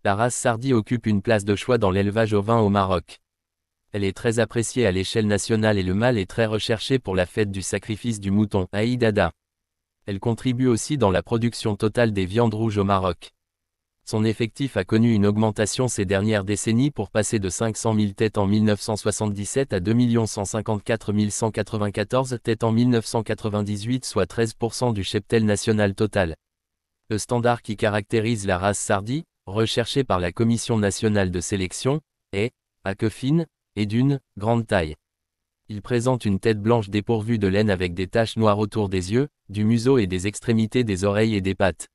La race Sardi occupe une place de choix dans l'élevage ovin au Maroc. Elle est très appréciée à l'échelle nationale et le mâle est très recherché pour la fête du sacrifice du mouton, Aïd Ada. Elle contribue aussi dans la production totale des viandes rouges au Maroc. Son effectif a connu une augmentation ces dernières décennies pour passer de 500 000 têtes en 1977 à 2 154 194 têtes en 1998, soit 13% du cheptel national total. Le standard qui caractérise la race Sardi, recherché par la Commission nationale de sélection, est, à queue fine, et d'une grande taille. Il présente une tête blanche dépourvue de laine avec des taches noires autour des yeux, du museau et des extrémités des oreilles et des pattes.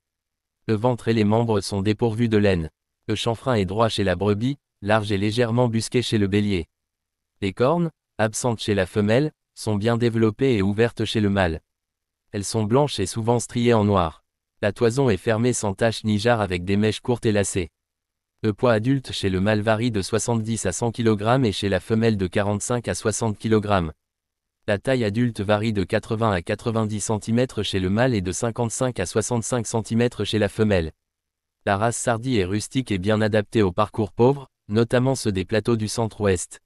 Le ventre et les membres sont dépourvus de laine. Le chanfrein est droit chez la brebis, large et légèrement busqué chez le bélier. Les cornes, absentes chez la femelle, sont bien développées et ouvertes chez le mâle. Elles sont blanches et souvent striées en noir. La toison est fermée sans tache ni jarre avec des mèches courtes et lacées. Le poids adulte chez le mâle varie de 70 à 100 kg et chez la femelle de 45 à 60 kg. La taille adulte varie de 80 à 90 cm chez le mâle et de 55 à 65 cm chez la femelle. La race Sardi est rustique et bien adaptée aux parcours pauvres, notamment ceux des plateaux du centre-ouest.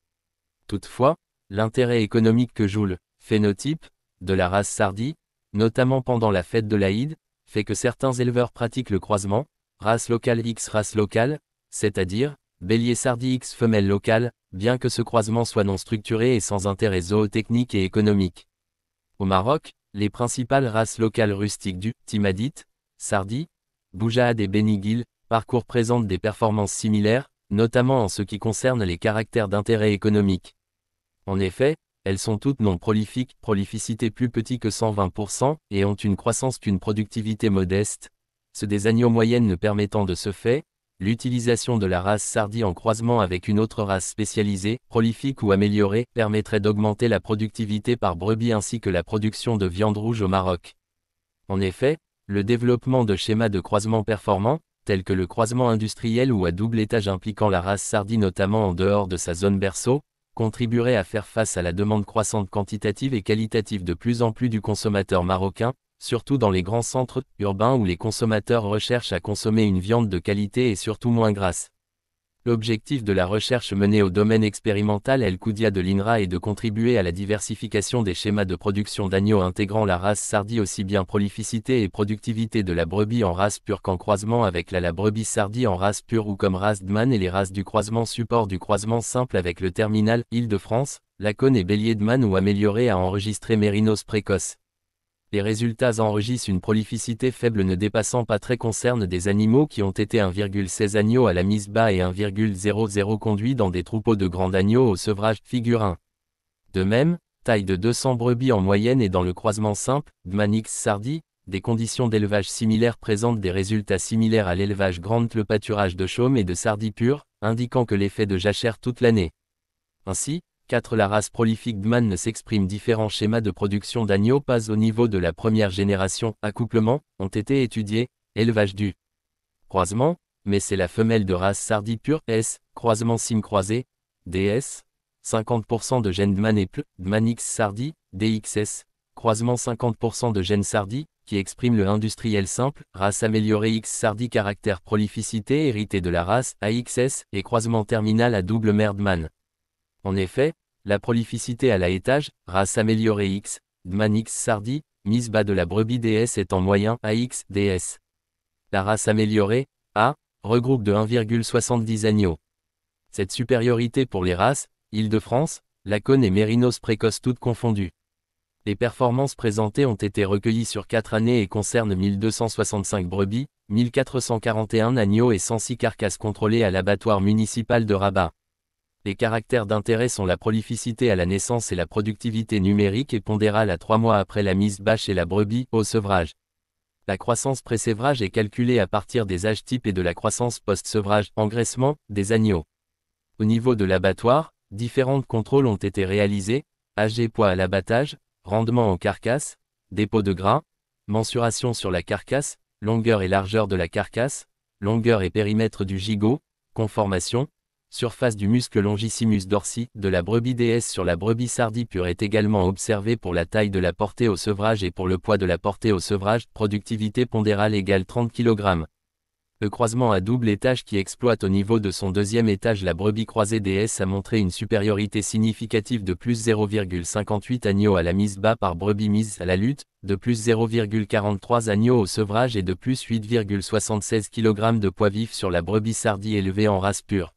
Toutefois, l'intérêt économique que joue le phénotype de la race Sardi, notamment pendant la fête de l'Aïd, fait que certains éleveurs pratiquent le croisement, race locale X race locale, c'est-à-dire, bélier Sardi X femelle locale, bien que ce croisement soit non structuré et sans intérêt zootechnique et économique. Au Maroc, les principales races locales rustiques du Timadite, Sardi, Boujahad et Beniguil, parcours présentent des performances similaires, notamment en ce qui concerne les caractères d'intérêt économique. En effet, elles sont toutes non prolifiques, prolificité plus petit que 120%, et ont une croissance qu'une productivité modeste, ceux des agneaux moyennes ne permettant de ce fait, l'utilisation de la race Sardi en croisement avec une autre race spécialisée, prolifique ou améliorée, permettrait d'augmenter la productivité par brebis ainsi que la production de viande rouge au Maroc. En effet, le développement de schémas de croisement performants, tels que le croisement industriel ou à double étage impliquant la race Sardi notamment en dehors de sa zone berceau, contribuerait à faire face à la demande croissante quantitative et qualitative de plus en plus du consommateur marocain, surtout dans les grands centres urbains où les consommateurs recherchent à consommer une viande de qualité et surtout moins grasse. L'objectif de la recherche menée au domaine expérimental El Koudia de l'INRA est de contribuer à la diversification des schémas de production d'agneaux intégrant la race Sardi aussi bien prolificité et productivité de la brebis en race pure qu'en croisement avec la brebis Sardi en race pure ou comme race Dman et les races du croisement support du croisement simple avec le terminal Île-de-France, Lacône et Bélier Dman ou amélioré à enregistrer Mérinos précoce. Les résultats enregistrent une prolificité faible ne dépassant pas très concerne des animaux qui ont été 1,16 agneaux à la mise bas et 1,00 conduits dans des troupeaux de grands agneaux au sevrage, figure 1. De même, taille de 200 brebis en moyenne et dans le croisement simple, Dmanix Sardi, des conditions d'élevage similaires présentent des résultats similaires à l'élevage grand le pâturage de chaume et de Sardi pur, indiquant que l'effet de jachère toute l'année. Ainsi, 4. La race prolifique Dman ne s'exprime différents schémas de production d'agneaux pas au niveau de la première génération, accouplement, ont été étudiés, élevage du croisement, mais c'est la femelle de race Sardi pure, S, croisement sim croisé, DS, 50% de gènes Dman et PL, Dmanix Sardi, DXS, croisement 50% de gènes Sardi, qui exprime le industriel simple, race améliorée X Sardi caractère prolificité hérité de la race AXS, et croisement terminal à double mère Dman. En effet, la prolificité à la étage, race améliorée X, Dmanix Sardi, mise bas de la brebis DS est en moyen AX, DS. La race améliorée, A, regroupe de 1,70 agneaux. Cette supériorité pour les races, Île-de-France, Lacône et Mérinos précoces toutes confondues. Les performances présentées ont été recueillies sur 4 années et concernent 1265 brebis, 1441 agneaux et 106 carcasses contrôlées à l'abattoir municipal de Rabat. Les caractères d'intérêt sont la prolificité à la naissance et la productivité numérique et pondérale à 3 mois après la mise bas chez la brebis, au sevrage. La croissance pré-sévrage est calculée à partir des âges types et de la croissance post-sevrage, engraissement, des agneaux. Au niveau de l'abattoir, différents contrôles ont été réalisés, âge poids à l'abattage, rendement en carcasse, dépôt de gras, mensuration sur la carcasse, longueur et largeur de la carcasse, longueur et périmètre du gigot, conformation, surface du muscle longissimus dorsi de la brebis DS sur la brebis Sardi pure est également observée pour la taille de la portée au sevrage et pour le poids de la portée au sevrage, productivité pondérale égale 30 kg. Le croisement à double étage qui exploite au niveau de son deuxième étage la brebis croisée DS a montré une supériorité significative de plus 0,58 agneaux à la mise bas par brebis mise à la lutte, de plus 0,43 agneaux au sevrage et de plus 8,76 kg de poids vif sur la brebis sardie élevée en race pure.